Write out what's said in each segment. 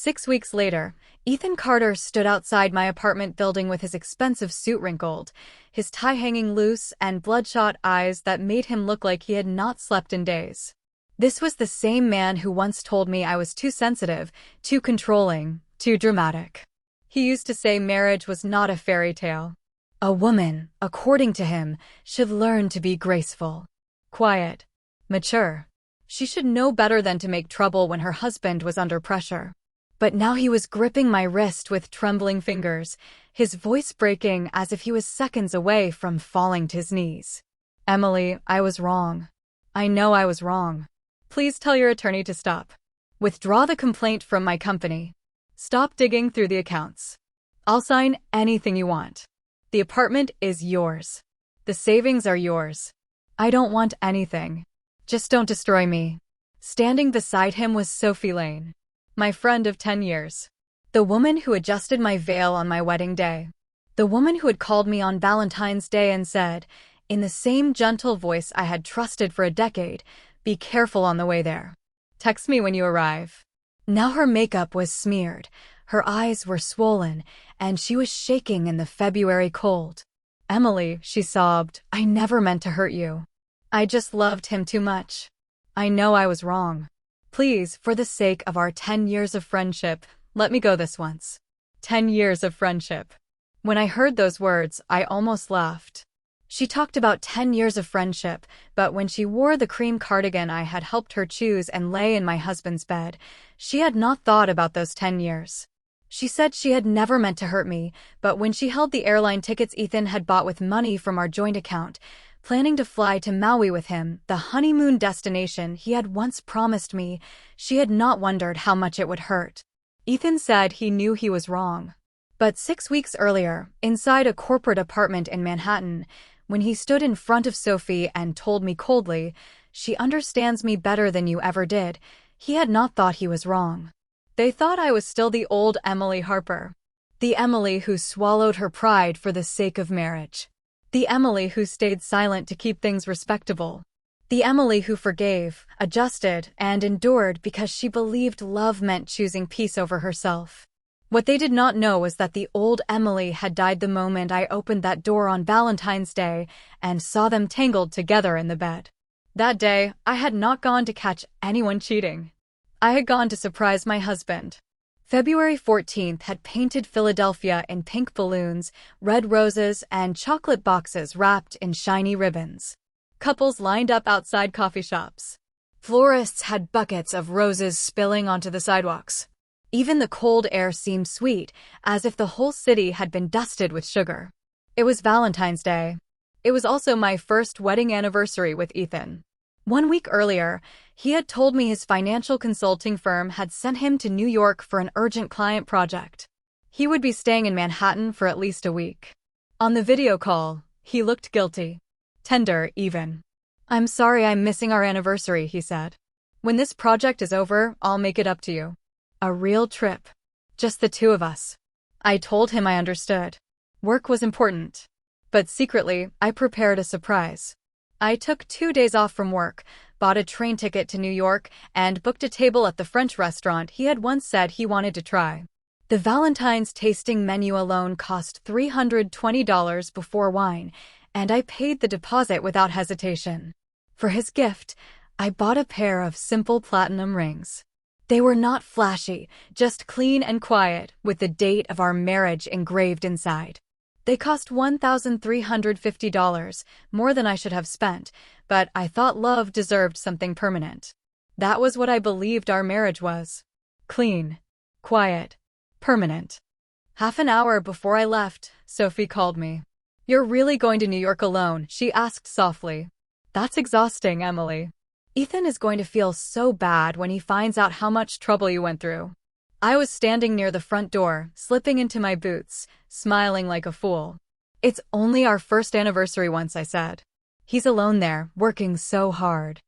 6 weeks later, Ethan Carter stood outside my apartment building with his expensive suit wrinkled, his tie hanging loose, and bloodshot eyes that made him look like he had not slept in days. This was the same man who once told me I was too sensitive, too controlling, too dramatic. He used to say marriage was not a fairy tale. A woman, according to him, should learn to be graceful, quiet, mature. She should know better than to make trouble when her husband was under pressure. But now he was gripping my wrist with trembling fingers, his voice breaking as if he was seconds away from falling to his knees. Emily, I was wrong. I know I was wrong. Please tell your attorney to stop. Withdraw the complaint from my company. Stop digging through the accounts. I'll sign anything you want. The apartment is yours. The savings are yours. I don't want anything. Just don't destroy me. Standing beside him was Sophie Lane, my friend of 10 years. The woman who adjusted my veil on my wedding day. The woman who had called me on Valentine's Day and said, in the same gentle voice I had trusted for a decade, be careful on the way there. Text me when you arrive. Now her makeup was smeared, her eyes were swollen, and she was shaking in the February cold. Emily, she sobbed, I never meant to hurt you. I just loved him too much. I know I was wrong. Please, for the sake of our 10 years of friendship, let me go this once. 10 years of friendship. When I heard those words, I almost laughed. She talked about 10 years of friendship, but when she wore the cream cardigan I had helped her choose and lay in my husband's bed, she had not thought about those 10 years. She said she had never meant to hurt me, but when she held the airline tickets Ethan had bought with money from our joint account, planning to fly to Maui with him, the honeymoon destination he had once promised me, she had not wondered how much it would hurt. Ethan said he knew he was wrong. But 6 weeks earlier, inside a corporate apartment in Manhattan, when he stood in front of Sophie and told me coldly, she understands me better than you ever did, he had not thought he was wrong. They thought I was still the old Emily Harper. The Emily who swallowed her pride for the sake of marriage. The Emily who stayed silent to keep things respectable. The Emily who forgave, adjusted, and endured because she believed love meant choosing peace over herself. What they did not know was that the old Emily had died the moment I opened that door on Valentine's Day and saw them tangled together in the bed. That day, I had not gone to catch anyone cheating. I had gone to surprise my husband. February 14th had painted Philadelphia in pink balloons, red roses, and chocolate boxes wrapped in shiny ribbons. Couples lined up outside coffee shops. Florists had buckets of roses spilling onto the sidewalks. Even the cold air seemed sweet, as if the whole city had been dusted with sugar. It was Valentine's Day. It was also my first wedding anniversary with Ethan. 1 week earlier, he had told me his financial consulting firm had sent him to New York for an urgent client project. He would be staying in Manhattan for at least a week. On the video call, he looked guilty. Tender, even. I'm sorry I'm missing our anniversary, he said. When this project is over, I'll make it up to you. A real trip. Just the two of us. I told him I understood. Work was important. But secretly, I prepared a surprise. I took 2 days off from work, bought a train ticket to New York, and booked a table at the French restaurant he had once said he wanted to try. The Valentine's tasting menu alone cost $320 before wine, and I paid the deposit without hesitation. For his gift, I bought a pair of simple platinum rings. They were not flashy, just clean and quiet, with the date of our marriage engraved inside. They cost $1,350, more than I should have spent, but I thought love deserved something permanent. That was what I believed our marriage was. Clean, quiet, permanent. Half an hour before I left, Sophie called me. You're really going to New York alone? She asked softly. That's exhausting, Emily. Ethan is going to feel so bad when he finds out how much trouble you went through. I was standing near the front door, slipping into my boots, smiling like a fool. It's only our first anniversary once, I said. He's alone there, working so hard.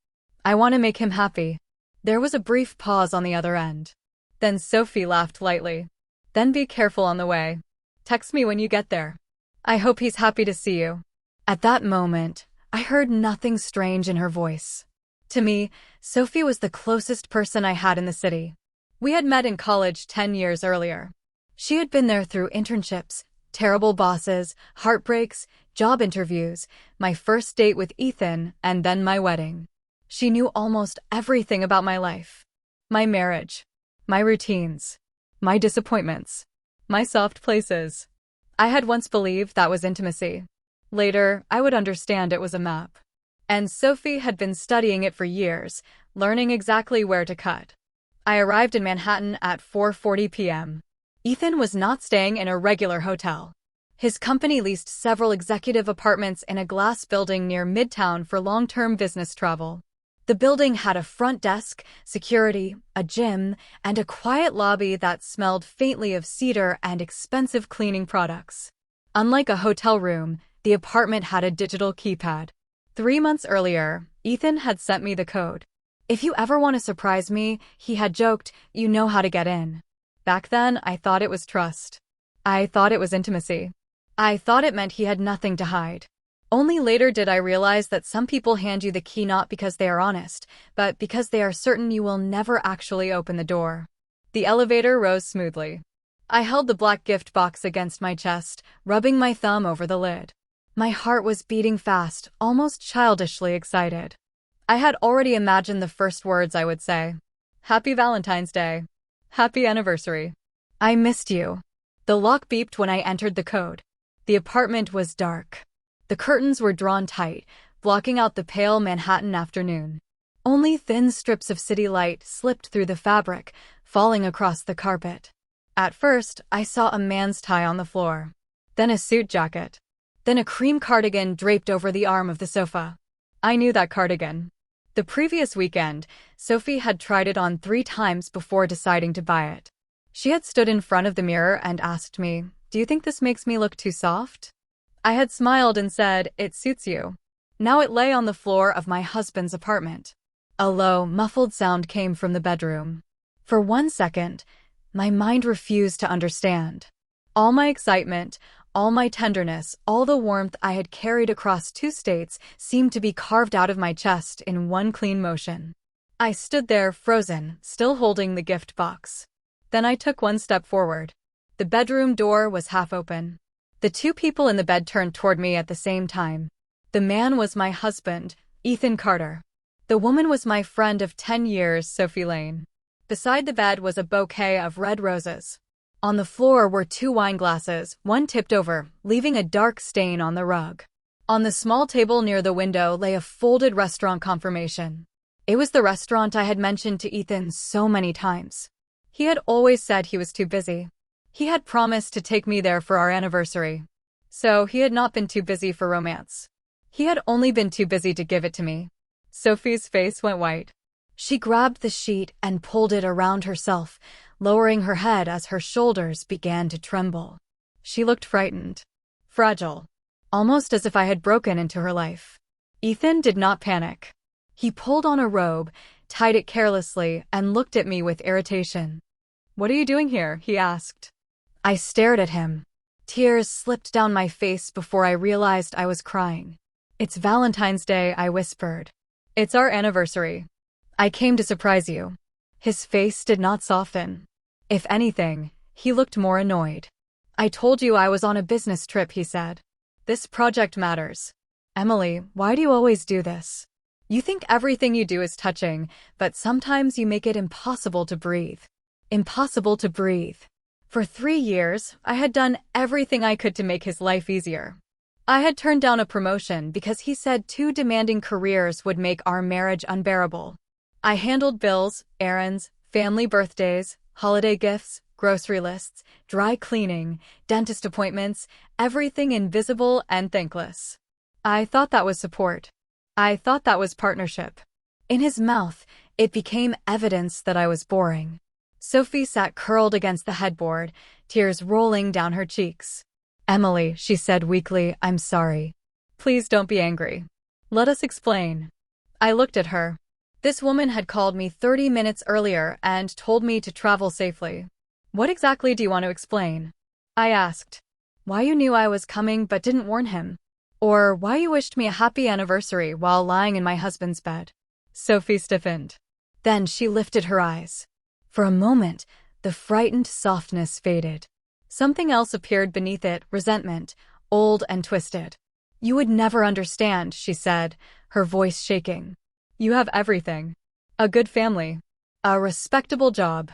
I want to make him happy. There was a brief pause on the other end. Then Sophie laughed lightly. Then be careful on the way. Text me when you get there. I hope he's happy to see you. At that moment, I heard nothing strange in her voice. To me, Sophie was the closest person I had in the city. We had met in college 10 years earlier. She had been there through internships, terrible bosses, heartbreaks, job interviews, my first date with Ethan, and then my wedding. She knew almost everything about my life. My marriage. My routines. My disappointments. My soft places. I had once believed that was intimacy. Later, I would understand it was a map. And Sophie had been studying it for years, learning exactly where to cut. I arrived in Manhattan at 4:40 p.m. Ethan was not staying in a regular hotel. His company leased several executive apartments in a glass building near Midtown for long-term business travel. The building had a front desk, security, a gym, and a quiet lobby that smelled faintly of cedar and expensive cleaning products. Unlike a hotel room, the apartment had a digital keypad. 3 months earlier, Ethan had sent me the code. If you ever want to surprise me, he had joked, you know how to get in. Back then, I thought it was trust. I thought it was intimacy. I thought it meant he had nothing to hide. Only later did I realize that some people hand you the key not because they are honest, but because they are certain you will never actually open the door. The elevator rose smoothly. I held the black gift box against my chest, rubbing my thumb over the lid. My heart was beating fast, almost childishly excited. I had already imagined the first words I would say. Happy Valentine's Day. Happy anniversary. I missed you. The lock beeped when I entered the code. The apartment was dark. The curtains were drawn tight, blocking out the pale Manhattan afternoon. Only thin strips of city light slipped through the fabric, falling across the carpet. At first, I saw a man's tie on the floor. Then a suit jacket. Then a cream cardigan draped over the arm of the sofa. I knew that cardigan. The previous weekend, Sophie had tried it on 3 times before deciding to buy it. She had stood in front of the mirror and asked me, "Do you think this makes me look too soft?" I had smiled and said, "It suits you." Now it lay on the floor of my husband's apartment. A low, muffled sound came from the bedroom. For 1 second, my mind refused to understand. All my excitement, all my tenderness, all the warmth I had carried across 2 states seemed to be carved out of my chest in one clean motion. I stood there frozen, still holding the gift box. Then I took 1 step forward. The bedroom door was half open. The 2 people in the bed turned toward me at the same time. The man was my husband, Ethan Carter. The woman was my friend of 10 years, Sophie Lane. Beside the bed was a bouquet of red roses. On the floor were 2 wine glasses, one tipped over, leaving a dark stain on the rug. On the small table near the window lay a folded restaurant confirmation. It was the restaurant I had mentioned to Ethan so many times. He had always said he was too busy. He had promised to take me there for our anniversary. So he had not been too busy for romance. He had only been too busy to give it to me. Sophie's face went white. She grabbed the sheet and pulled it around herself, lowering her head as her shoulders began to tremble. She looked frightened. Fragile. Almost as if I had broken into her life. Ethan did not panic. He pulled on a robe, tied it carelessly, and looked at me with irritation. "What are you doing here?" he asked. I stared at him. Tears slipped down my face before I realized I was crying. "It's Valentine's Day," I whispered. "It's our anniversary. I came to surprise you." His face did not soften. If anything, he looked more annoyed. "I told you I was on a business trip," he said. "This project matters." "Emily, why do you always do this? You think everything you do is touching, but sometimes you make it impossible to breathe." Impossible to breathe. For 3 years, I had done everything I could to make his life easier. I had turned down a promotion because he said 2 demanding careers would make our marriage unbearable. I handled bills, errands, family birthdays, holiday gifts, grocery lists, dry cleaning, dentist appointments, everything invisible and thankless. I thought that was support. I thought that was partnership. In his mouth, it became evidence that I was boring. Sophie sat curled against the headboard, tears rolling down her cheeks. "Emily," she said weakly, "I'm sorry. Please don't be angry. Let us explain." I looked at her. This woman had called me 30 minutes earlier and told me to travel safely. "What exactly do you want to explain?" I asked. "Why you knew I was coming but didn't warn him? Or why you wished me a happy anniversary while lying in my husband's bed?" Sophie stiffened. Then she lifted her eyes. For a moment, the frightened softness faded. Something else appeared beneath it, resentment, old and twisted. "You would never understand," she said, her voice shaking. "You have everything. A good family. A respectable job.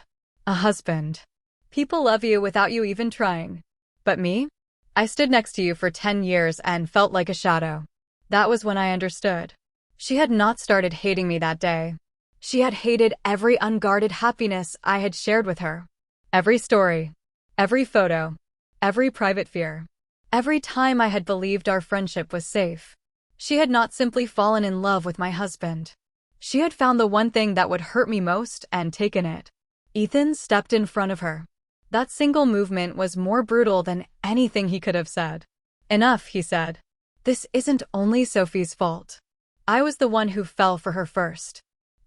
A husband. People love you without you even trying. But me? I stood next to you for 10 years and felt like a shadow." That was when I understood. She had not started hating me that day. She had hated every unguarded happiness I had shared with her. Every story. Every photo. Every private fear. Every time I had believed our friendship was safe. She had not simply fallen in love with my husband. She had found the one thing that would hurt me most and taken it. Ethan stepped in front of her. That single movement was more brutal than anything he could have said. "Enough," he said. "This isn't only Sophie's fault. I was the one who fell for her first."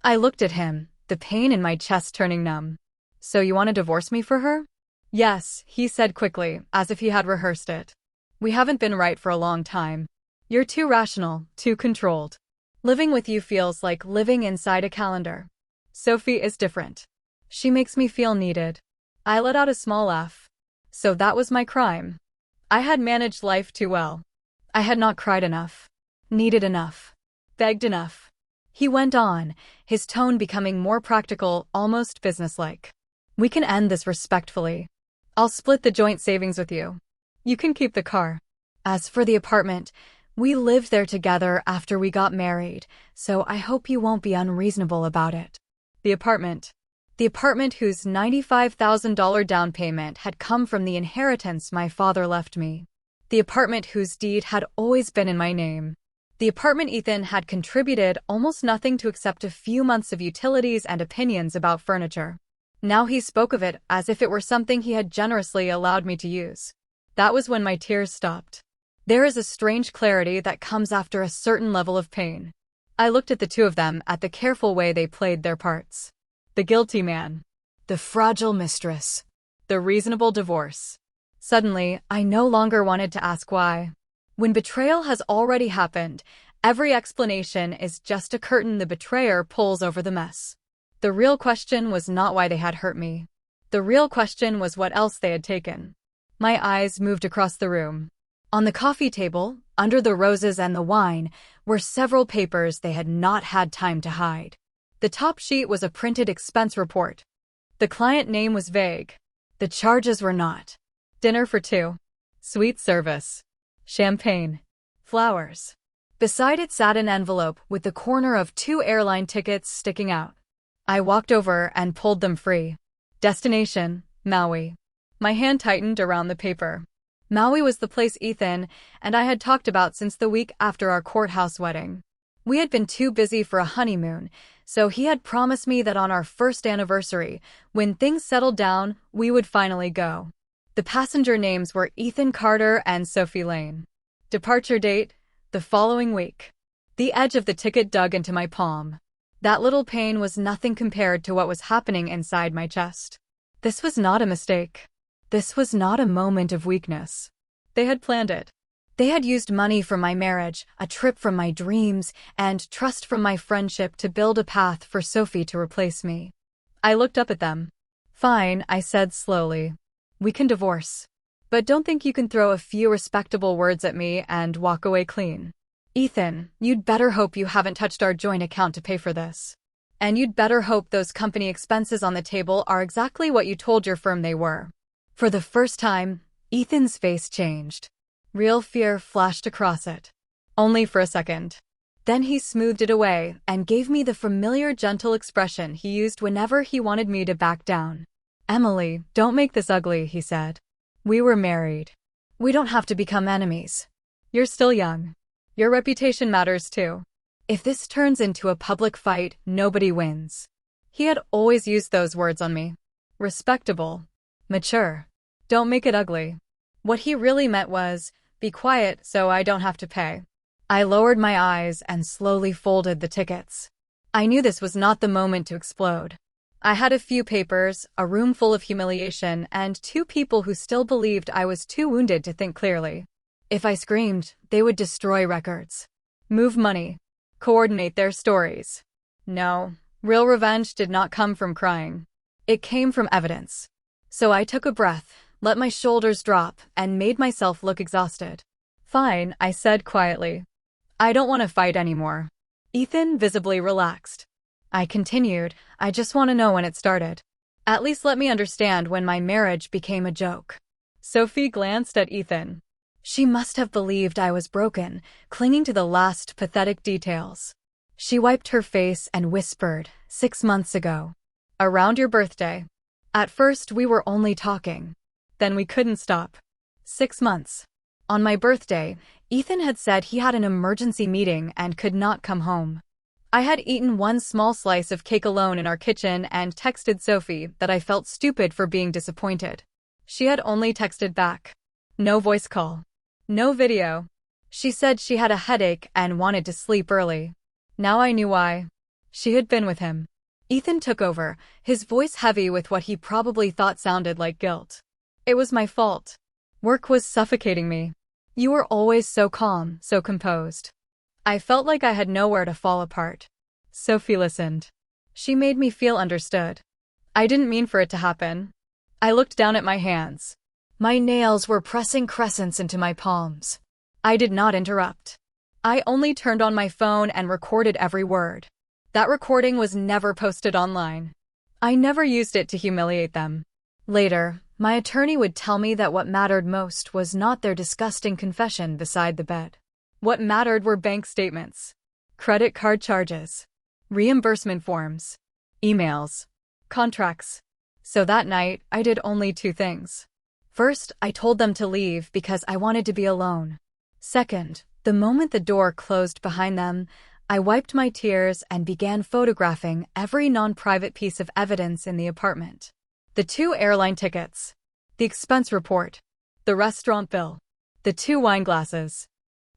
I looked at him, the pain in my chest turning numb. "So you want to divorce me for her?" "Yes," he said quickly, as if he had rehearsed it. "We haven't been right for a long time. You're too rational, too controlled. Living with you feels like living inside a calendar. Sophie is different. She makes me feel needed." I let out a small laugh. So that was my crime. I had managed life too well. I had not cried enough, needed enough, begged enough. He went on, his tone becoming more practical, almost businesslike. "We can end this respectfully. I'll split the joint savings with you. You can keep the car. As for the apartment, we lived there together after we got married, so I hope you won't be unreasonable about it." The apartment. The apartment whose $95,000 down payment had come from the inheritance my father left me. The apartment whose deed had always been in my name. The apartment Ethan had contributed almost nothing to except a few months of utilities and opinions about furniture. Now he spoke of it as if it were something he had generously allowed me to use. That was when my tears stopped. There is a strange clarity that comes after a certain level of pain. I looked at the two of them, at the careful way they played their parts. The guilty man. The fragile mistress. The reasonable divorce. Suddenly, I no longer wanted to ask why. When betrayal has already happened, every explanation is just a curtain the betrayer pulls over the mess. The real question was not why they had hurt me. The real question was what else they had taken. My eyes moved across the room. On the coffee table, under the roses and the wine, were several papers they had not had time to hide. The top sheet was a printed expense report. The client name was vague. The charges were not. Dinner for two. Suite service. Champagne. Flowers. Beside it sat an envelope with the corner of 2 airline tickets sticking out. I walked over and pulled them free. Destination, Maui. My hand tightened around the paper. Maui was the place Ethan and I had talked about since the week after our courthouse wedding. We had been too busy for a honeymoon, so he had promised me that on our first anniversary, when things settled down, we would finally go. The passenger names were Ethan Carter and Sophie Lane. Departure date, the following week. The edge of the ticket dug into my palm. That little pain was nothing compared to what was happening inside my chest. This was not a mistake. This was not a moment of weakness. They had planned it. They had used money from my marriage, a trip from my dreams, and trust from my friendship to build a path for Sophie to replace me. I looked up at them. "Fine," I said slowly. "We can divorce. But don't think you can throw a few respectable words at me and walk away clean. Ethan, you'd better hope you haven't touched our joint account to pay for this. And you'd better hope those company expenses on the table are exactly what you told your firm they were." For the first time, Ethan's face changed. Real fear flashed across it. Only for a second. Then he smoothed it away and gave me the familiar gentle expression he used whenever he wanted me to back down. "Emily, don't make this ugly," he said. "We were married. We don't have to become enemies. You're still young. Your reputation matters too. If this turns into a public fight, nobody wins." He had always used those words on me. Respectable. Mature. Don't make it ugly. What he really meant was, be quiet so I don't have to pay. I lowered my eyes and slowly folded the tickets. I knew this was not the moment to explode. I had a few papers, a room full of humiliation, and 2 people who still believed I was too wounded to think clearly. If I screamed, they would destroy records. Move money. Coordinate their stories. No, real revenge did not come from crying. It came from evidence. So I took a breath, let my shoulders drop, and made myself look exhausted. Fine, I said quietly. I don't want to fight anymore. Ethan visibly relaxed. I continued, I just want to know when it started. At least let me understand when my marriage became a joke. Sophie glanced at Ethan. She must have believed I was broken, clinging to the last pathetic details. She wiped her face and whispered, 6 months ago. Around your birthday. At first we were only talking. Then we couldn't stop. 6 months. On my birthday, Ethan had said he had an emergency meeting and could not come home. I had eaten one small slice of cake alone in our kitchen and texted Sophie that I felt stupid for being disappointed. She had only texted back. No voice call. No video. She said she had a headache and wanted to sleep early. Now I knew why. She had been with him. Ethan took over, his voice heavy with what he probably thought sounded like guilt. It was my fault. Work was suffocating me. You were always so calm, so composed. I felt like I had nowhere to fall apart. Sophie listened. She made me feel understood. I didn't mean for it to happen. I looked down at my hands. My nails were pressing crescents into my palms. I did not interrupt. I only turned on my phone and recorded every word. That recording was never posted online. I never used it to humiliate them. Later, my attorney would tell me that what mattered most was not their disgusting confession beside the bed. What mattered were bank statements, credit card charges, reimbursement forms, emails, contracts. So that night, I did only 2 things. First, I told them to leave because I wanted to be alone. Second, the moment the door closed behind them, I wiped my tears and began photographing every non-private piece of evidence in the apartment. The 2 airline tickets, the expense report, the restaurant bill, the 2 wine glasses,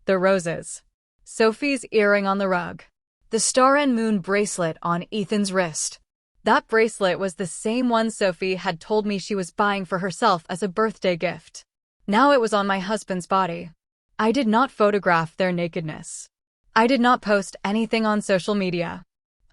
the roses, Sophie's earring on the rug, the star and moon bracelet on Ethan's wrist. That bracelet was the same one Sophie had told me she was buying for herself as a birthday gift. Now it was on my husband's body. I did not photograph their nakedness. I did not post anything on social media.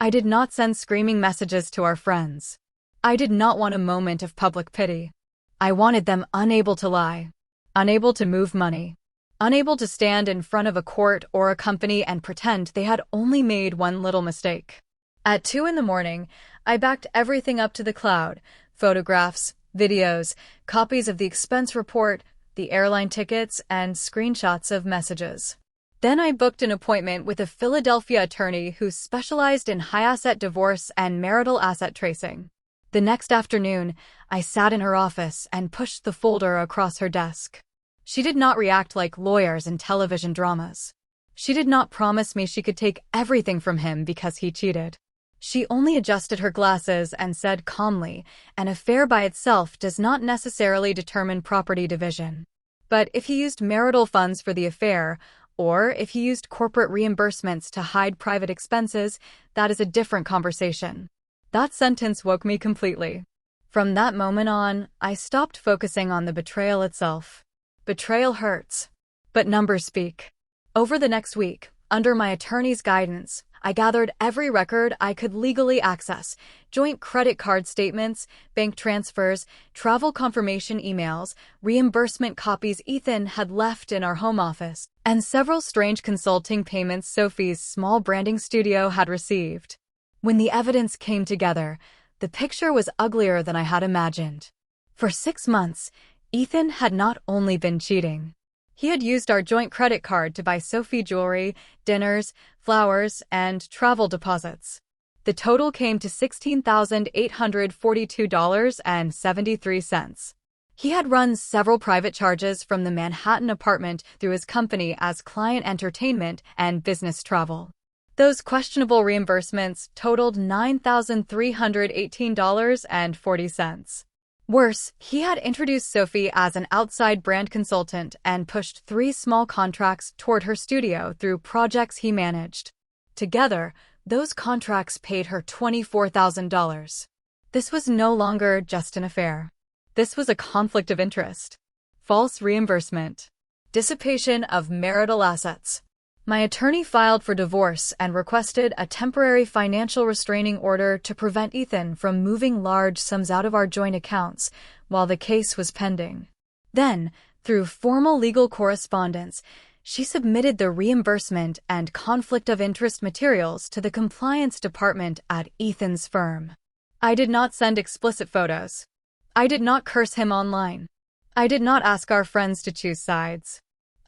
I did not send screaming messages to our friends. I did not want a moment of public pity. I wanted them unable to lie, unable to move money, unable to stand in front of a court or a company and pretend they had only made one little mistake. At 2 in the morning, I backed everything up to the cloud: photographs, videos, copies of the expense report, the airline tickets, and screenshots of messages. Then I booked an appointment with a Philadelphia attorney who specialized in high-asset divorce and marital asset tracing. The next afternoon, I sat in her office and pushed the folder across her desk. She did not react like lawyers in television dramas. She did not promise me she could take everything from him because he cheated. She only adjusted her glasses and said calmly, an affair by itself does not necessarily determine property division. But if he used marital funds for the affair, or if he used corporate reimbursements to hide private expenses, that is a different conversation. That sentence woke me completely. From that moment on, I stopped focusing on the betrayal itself. Betrayal hurts, but numbers speak. Over the next week, under my attorney's guidance, I gathered every record I could legally access: joint credit card statements, bank transfers, travel confirmation emails, reimbursement copies Ethan had left in our home office, and several strange consulting payments Sophie's small branding studio had received. When the evidence came together, the picture was uglier than I had imagined. For 6 months, Ethan had not only been cheating. He had used our joint credit card to buy Sophie jewelry, dinners, flowers, and travel deposits. The total came to $16,842.73. He had run several private charges from the Manhattan apartment through his company as client entertainment and business travel. Those questionable reimbursements totaled $9,318.40. Worse, he had introduced Sophie as an outside brand consultant and pushed 3 small contracts toward her studio through projects he managed. Together, those contracts paid her $24,000. This was no longer just an affair. This was a conflict of interest. False reimbursement. Dissipation of marital assets. My attorney filed for divorce and requested a temporary financial restraining order to prevent Ethan from moving large sums out of our joint accounts while the case was pending. Then, through formal legal correspondence, she submitted the reimbursement and conflict of interest materials to the compliance department at Ethan's firm. I did not send explicit photos. I did not curse him online. I did not ask our friends to choose sides.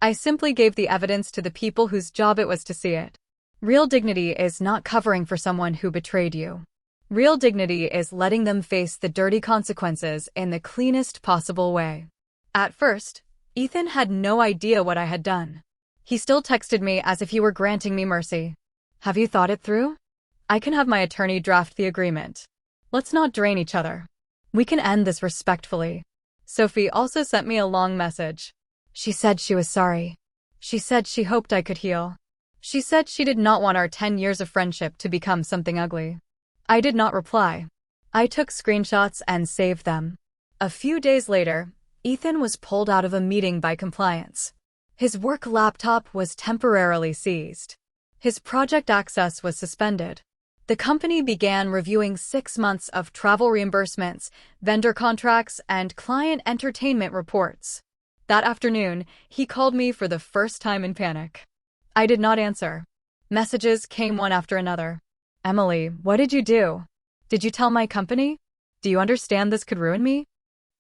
I simply gave the evidence to the people whose job it was to see it. Real dignity is not covering for someone who betrayed you. Real dignity is letting them face the dirty consequences in the cleanest possible way. At first, Ethan had no idea what I had done. He still texted me as if he were granting me mercy. Have you thought it through? I can have my attorney draft the agreement. Let's not drain each other. We can end this respectfully. Sophie also sent me a long message. She said she was sorry. She said she hoped I could heal. She said she did not want our 10 years of friendship to become something ugly. I did not reply. I took screenshots and saved them. A few days later, Ethan was pulled out of a meeting by compliance. His work laptop was temporarily seized. His project access was suspended. The company began reviewing 6 months of travel reimbursements, vendor contracts, and client entertainment reports. That afternoon, he called me for the first time in panic. I did not answer. Messages came one after another. Emily, what did you do? Did you tell my company? Do you understand this could ruin me?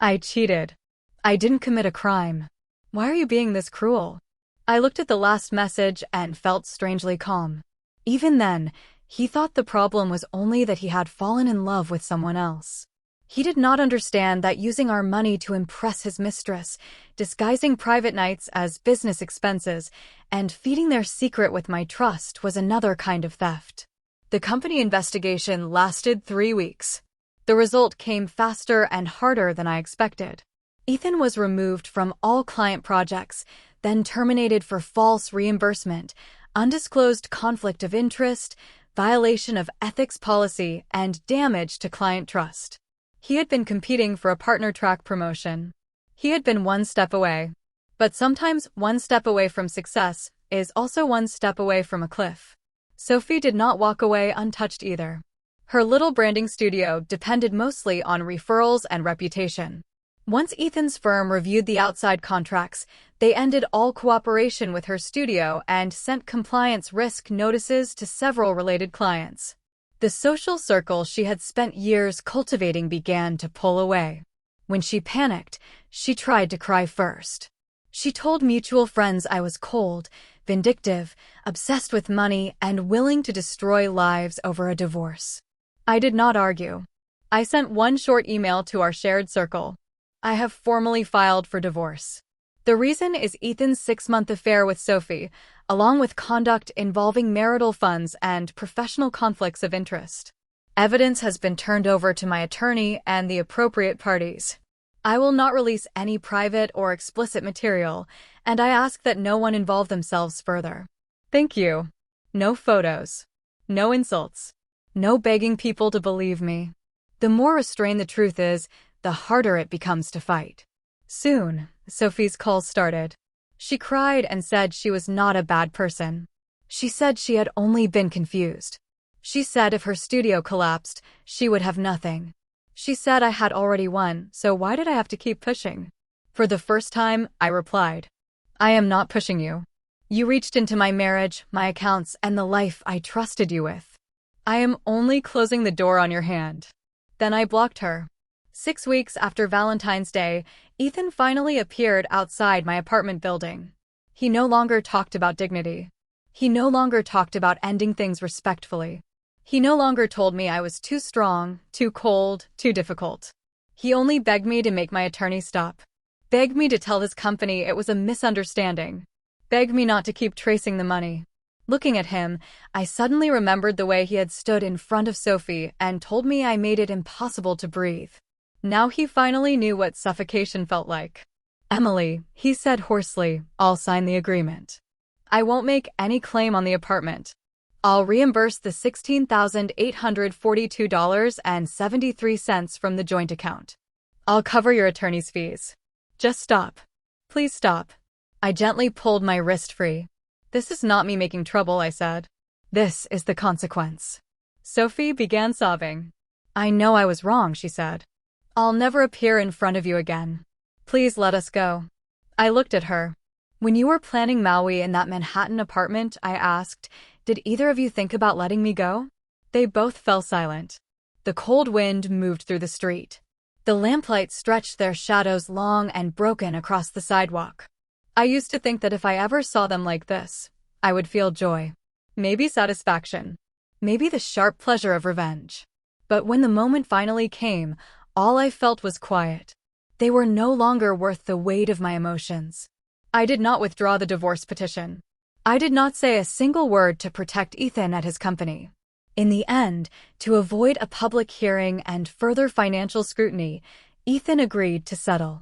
I cheated. I didn't commit a crime. Why are you being this cruel? I looked at the last message and felt strangely calm. Even then, he thought the problem was only that he had fallen in love with someone else. He did not understand that using our money to impress his mistress, disguising private nights as business expenses, and feeding their secret with my trust was another kind of theft. The company investigation lasted 3 weeks. The result came faster and harder than I expected. Ethan was removed from all client projects, then terminated for false reimbursement, undisclosed conflict of interest, violation of ethics policy, and damage to client trust. He had been competing for a partner track promotion. He had been one step away. But sometimes one step away from success is also one step away from a cliff. Sophie did not walk away untouched either. Her little branding studio depended mostly on referrals and reputation. Once Ethan's firm reviewed the outside contracts, they ended all cooperation with her studio and sent compliance risk notices to several related clients. The social circle she had spent years cultivating began to pull away. When she panicked, she tried to cry first. She told mutual friends I was cold, vindictive, obsessed with money, and willing to destroy lives over a divorce. I did not argue. I sent one short email to our shared circle. I have formally filed for divorce. The reason is Ethan's 6-month affair with Sophie, along with conduct involving marital funds and professional conflicts of interest. Evidence has been turned over to my attorney and the appropriate parties. I will not release any private or explicit material, and I ask that no one involve themselves further. Thank you. No photos. No insults. No begging people to believe me. The more restrained the truth is, the harder it becomes to fight. Soon, Sophie's calls started. She cried and said she was not a bad person. She said she had only been confused. She said if her studio collapsed, she would have nothing. She said I had already won, so why did I have to keep pushing? For the first time, I replied, I am not pushing you. You reached into my marriage, my accounts, and the life I trusted you with. I am only closing the door on your hand. Then I blocked her. 6 weeks after Valentine's Day, Ethan finally appeared outside my apartment building. He no longer talked about dignity. He no longer talked about ending things respectfully. He no longer told me I was too strong, too cold, too difficult. He only begged me to make my attorney stop. Begged me to tell his company it was a misunderstanding. Begged me not to keep tracing the money. Looking at him, I suddenly remembered the way he had stood in front of Sophie and told me I made it impossible to breathe. Now he finally knew what suffocation felt like. Emily, he said hoarsely, I'll sign the agreement. I won't make any claim on the apartment. I'll reimburse the $16,842.73 from the joint account. I'll cover your attorney's fees. Just stop. Please stop. I gently pulled my wrist free. This is not me making trouble, I said. This is the consequence. Sophie began sobbing. I know I was wrong, she said. I'll never appear in front of you again. Please let us go. I looked at her. When you were planning Maui in that Manhattan apartment, I asked, did either of you think about letting me go? They both fell silent. The cold wind moved through the street. The lamplight stretched their shadows long and broken across the sidewalk. I used to think that if I ever saw them like this, I would feel joy. Maybe satisfaction. Maybe the sharp pleasure of revenge. But when the moment finally came, all I felt was quiet. They were no longer worth the weight of my emotions. I did not withdraw the divorce petition. I did not say a single word to protect Ethan at his company. In the end, to avoid a public hearing and further financial scrutiny, Ethan agreed to settle.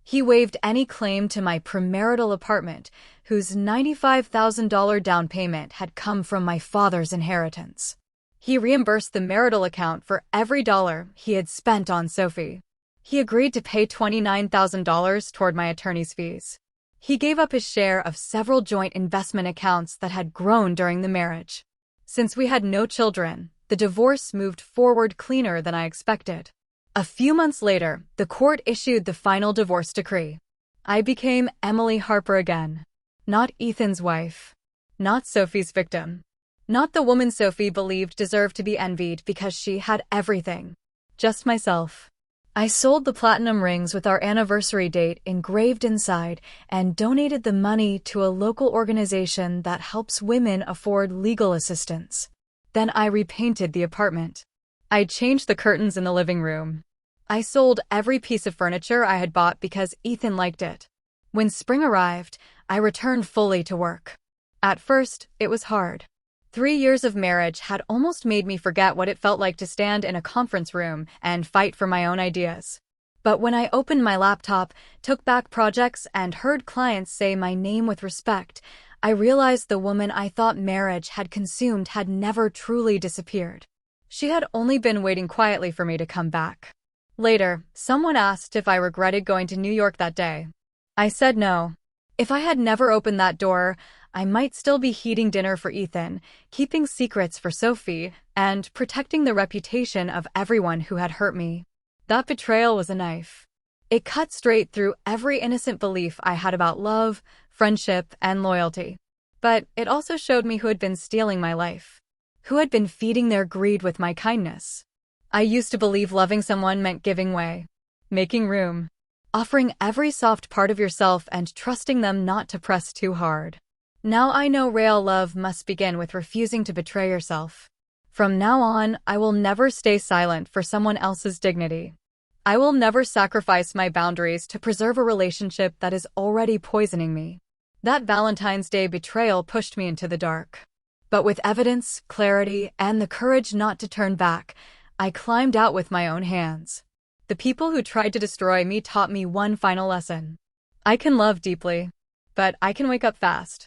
He waived any claim to my premarital apartment, whose $95,000 down payment had come from my father's inheritance. He reimbursed the marital account for every dollar he had spent on Sophie. He agreed to pay $29,000 toward my attorney's fees. He gave up his share of several joint investment accounts that had grown during the marriage. Since we had no children, the divorce moved forward cleaner than I expected. A few months later, the court issued the final divorce decree. I became Emily Harper again. Not Ethan's wife. Not Sophie's victim. Not the woman Sophie believed deserved to be envied because she had everything. Just myself. I sold the platinum rings with our anniversary date engraved inside and donated the money to a local organization that helps women afford legal assistance. Then I repainted the apartment. I changed the curtains in the living room. I sold every piece of furniture I had bought because Ethan liked it. When spring arrived, I returned fully to work. At first, it was hard. 3 years of marriage had almost made me forget what it felt like to stand in a conference room and fight for my own ideas. But when I opened my laptop, took back projects, and heard clients say my name with respect, I realized the woman I thought marriage had consumed had never truly disappeared. She had only been waiting quietly for me to come back. Later, someone asked if I regretted going to New York that day. I said no. If I had never opened that door, I might still be heating dinner for Ethan, keeping secrets for Sophie, and protecting the reputation of everyone who had hurt me. That betrayal was a knife. It cut straight through every innocent belief I had about love, friendship, and loyalty. But it also showed me who had been stealing my life, who had been feeding their greed with my kindness. I used to believe loving someone meant giving way, making room, offering every soft part of yourself and trusting them not to press too hard. Now I know real love must begin with refusing to betray yourself. From now on, I will never stay silent for someone else's dignity. I will never sacrifice my boundaries to preserve a relationship that is already poisoning me. That Valentine's Day betrayal pushed me into the dark. But with evidence, clarity, and the courage not to turn back, I climbed out with my own hands. The people who tried to destroy me taught me one final lesson. I can love deeply, but I can wake up fast.